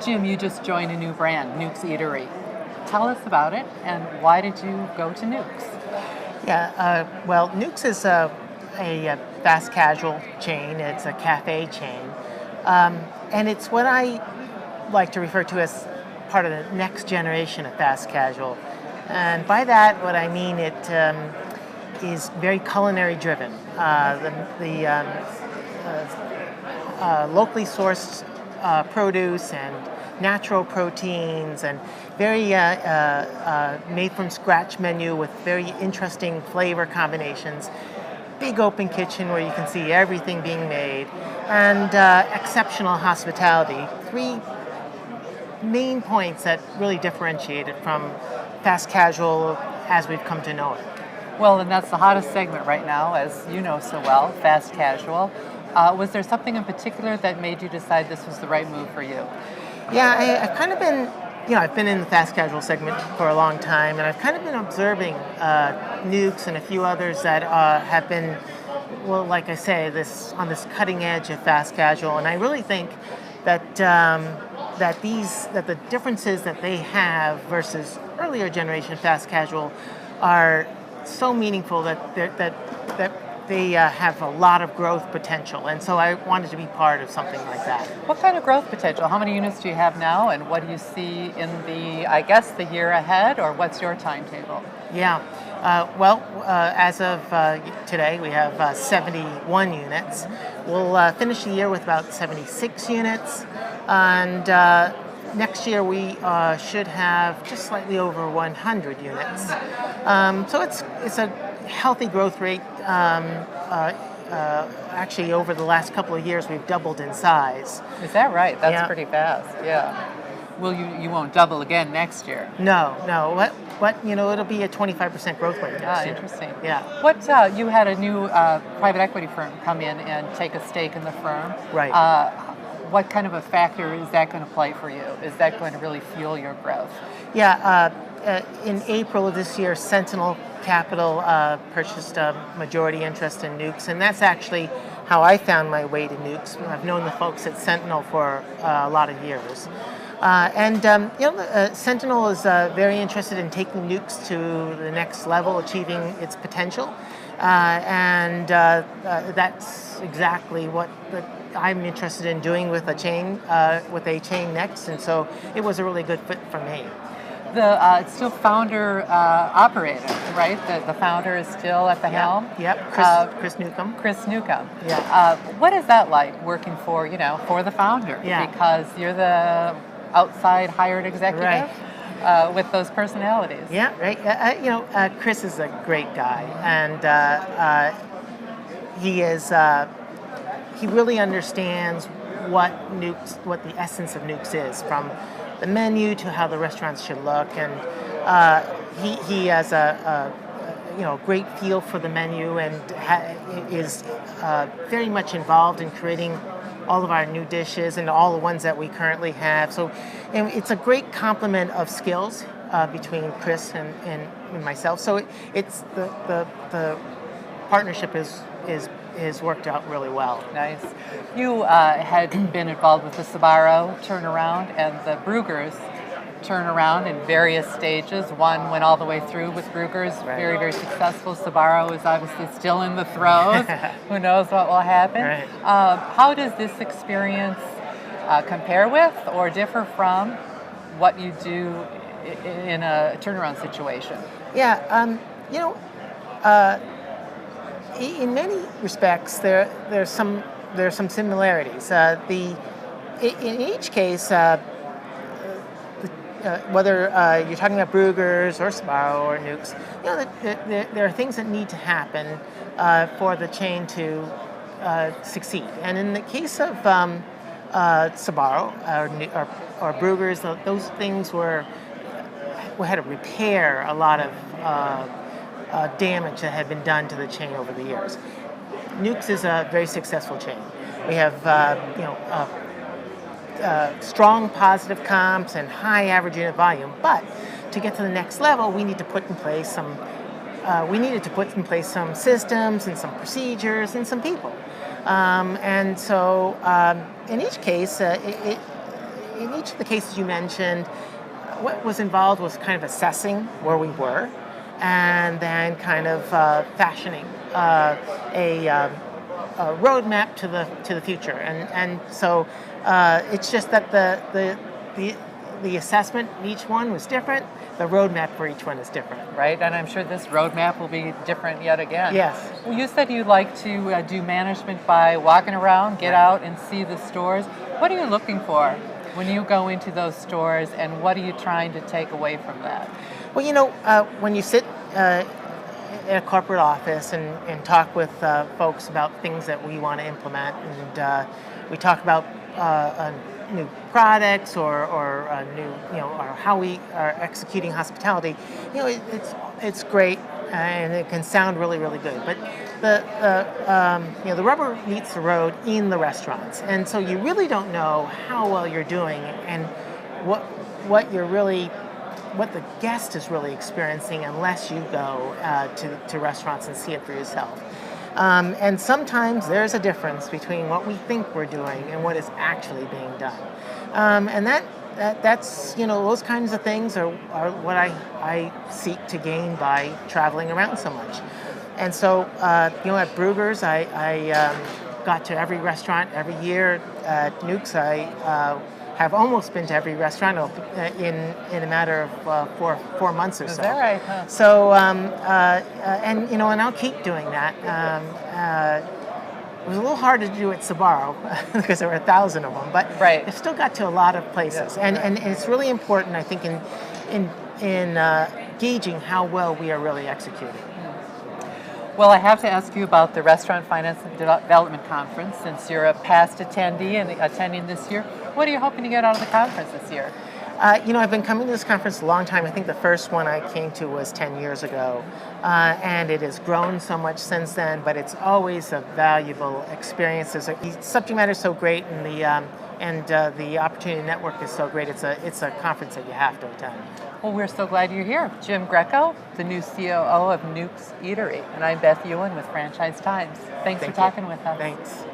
Jim, you just joined a new brand, Newk's Eatery. Tell us about it, and why did you go to Newk's? Yeah, well, Newk's is a fast casual chain. It's a cafe chain. And it's what I like to refer to as part of the next generation of fast casual. And by that, what I mean, it is very culinary driven. Locally sourced produce and natural proteins and very made from scratch menu with very interesting flavor combinations. Big open kitchen where you can see everything being made, and exceptional hospitality. Three main points that really differentiate it from fast casual as we've come to know it. Well, and that's the hottest segment right now, as you know so well, fast casual. Was there something in particular that made you decide this was the right move for you? Yeah, I've kind of been, I've been in the fast casual segment for a long time, and I've kind of been observing Newk's and a few others that have been, well, like I say, on this cutting edge of fast casual, and I really think that that the differences that they have versus earlier generation fast casual are so meaningful that they have a lot of growth potential, and so I wanted to be part of something like that. What kind of growth potential? How many units do you have now, and what do you see in the year ahead, or what's your timetable? Yeah, as of today, we have 71 units. We'll finish the year with about 76 units, and next year we should have just slightly over 100 units. So it's a healthy growth rate. Actually, over the last couple of years, we've doubled in size. Is that right? That's Yeah. pretty fast. Yeah. Well, you won't double again next year. No. But it'll be a 25% growth rate next year. Interesting. Yeah. What you had a new private equity firm come in and take a stake in the firm. Right. What kind of a factor is that going to play for you? Is that going to really fuel your growth? Yeah. In April of this year, Sentinel Capital purchased a majority interest in Newk's, and that's actually how I found my way to Newk's. I've known the folks at Sentinel for a lot of years. Sentinel is very interested in taking Newk's to the next level, achieving its potential, and that's exactly what I'm interested in doing with a chain next, and so it was a really good fit for me. It's still founder operated, right? The founder is still at the helm. Yep. Chris Newcomb. Chris Newcomb. Yeah. What is that like working for the founder? Yeah. Because you're the outside hired executive. Right. With those personalities. Yeah, right. Chris is a great guy, and he really understands what the essence of Newk's is, from the menu to how the restaurants should look, and he has a great feel for the menu, and is very much involved in creating all of our new dishes and all the ones that we currently have. So it's a great complement of skills between Chris and myself. So it's the partnership is worked out really well. Nice. You had been involved with the Sbarro turnaround and the Bruegger's turnaround in various stages. One went all the way through with Bruegger's, Right. Very, very successful. Sbarro is obviously still in the throes. Who knows what will happen? Right. How does this experience compare with or differ from what you do in a turnaround situation? Yeah, in many respects, there's some similarities. In each case, whether you're talking about Bruegger's or Sbarro or Newk's, there are things that need to happen for the chain to succeed. And in the case of Sbarro or Bruegger's, those things we had to repair a lot of damage that had been done to the chain over the years. Newk's is a very successful chain. We have strong positive comps and high average unit volume, but to get to the next level, we need to put in place some systems and some procedures and some people. And so in each case, in each of the cases you mentioned, what was involved was kind of assessing where we were, and then kind of fashioning a roadmap to the future. And so it's just that the assessment in each one was different. The roadmap for each one is different. Right, and I'm sure this roadmap will be different yet again. Yes. Well, you said you like to do management by walking around, get out and see the stores. What are you looking for when you go into those stores, and what are you trying to take away from that? Well, when you sit in a corporate office and talk with folks about things that we want to implement, and we talk about new products or new, or how we are executing hospitality, it's great and it can sound really, really good. But the rubber meets the road in the restaurants, and so you really don't know how well you're doing and what the guest is really experiencing unless you go to restaurants and see it for yourself. And sometimes there's a difference between what we think we're doing and what is actually being done. And that's those kinds of things are what I seek to gain by traveling around so much. And so at Bruegger's, I got to every restaurant every year. At Newk's, I have almost been to every restaurant in a matter of 4 months or so. Is that right? Huh. So and I'll keep doing that. It was a little hard to do at Sbarro because there were 1,000 of them, but right. I still got to a lot of places, and it's really important, I think, in gauging how well we are really executing. Well, I have to ask you about the Restaurant Finance and Development Conference. Since you're a past attendee and attending this year, what are you hoping to get out of the conference this year? I've been coming to this conference a long time. I think the first one I came to was 10 years ago, and it has grown so much since then, but it's always a valuable experience. The subject matter is so great, and the opportunity to network is so great. It's a conference that you have to attend. Well, we're so glad you're here. Jim Greco, the new COO of Newk's Eatery, and I'm Beth Ewan with Franchise Times. Thanks for talking with us. Thanks.